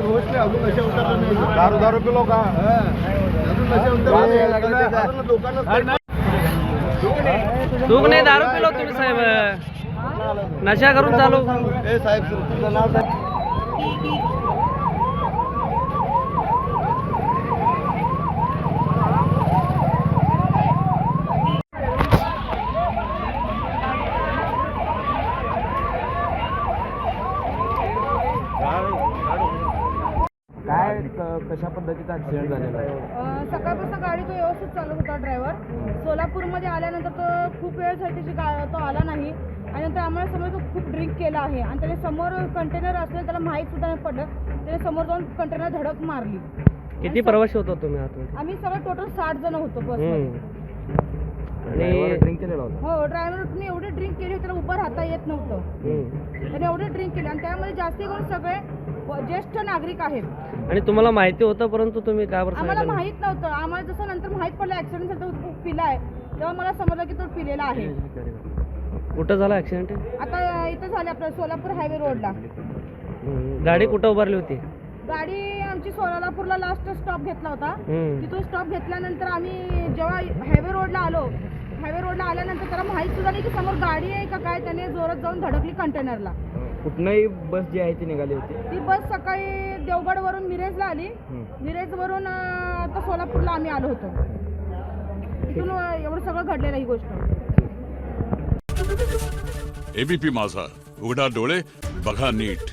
घोष नाही, अजून नशे उतरले नाही. दारू दारू पिलो का? अजून नशे उतरले लोकांना दूध नाही दारू पिलो तुम्ही साहेब, नशा करून चालू. ए साहेब तुमचं नाव सांग. काय कशा पद्धतीचा ऍक्सिडेंट झालेला आहे? सकाळपासून गाडी तो व्यवस्थित चालवत होता ड्रायव्हर. सोलापूरमध्ये आल्यानंतर तो खूप वेळ झाली त्याची तो आला नाही आणि नंतर आम्हाला समोर तो खूप ड्रिंक केला आहे आणि त्याने समोर कंटेनर असलं त्याला माहीत सुद्धा नाही पडलं. त्याने समोर जाऊन कंटेनर धडक मारली. किती प्रवासी होता तुम्ही आतमध्ये? आम्ही सगळं टोटल 60 जण होतो बसमध्ये. आणि ड्रिंक केलेला होता? हो, ड्रायव्हरने एवढी ड्रिंक केली त्याला उभं राहता येत नव्हतं. त्याने एवढी ड्रिंक केली आणि त्यामध्ये जास्ती करून सगळे ज्येष्ठ नागरिक आहेत. आणि तुम्हाला माहिती होतं परंतु तुम्ही का बरं आम्हाला सांगितलं? माहित नव्हतं. आम्हाला जसं नंतर माहित पडलं ऍक्सिडेंट झाला तो पिला आहे तेव्हा मला समजलं की तो पिलेला आहे. कुठं झाला ऍक्सिडेंट? आता इथं झाले आपल्या सोलापूर हायवे रोडला. गाडी कुठं उभारली होती? गाडी आमची सोलापूरला लास्ट स्टॉप घेतला होता. तिथून स्टॉप घेतल्यानंतर आम्ही जेव्हा हायवे रोडला आलो, हायवे रोडला आल्यानंतर त्याला माहित सुद्धा नाही की समोर गाडी आहे का काय. त्याने जोरात जाऊन धडकली कंटेनरला. कुठनंही बस जी आहे ती निघाली होती? ती बस सकाळी देवगडवरून मिरेजला आली. मिरेजवरून आता सोलापूरला आम्ही आलो होतो. तिथून एवढं सगळं घडलेलं ही गोष्ट. एबीपी माझा, उघडा डोळे बघा नीट.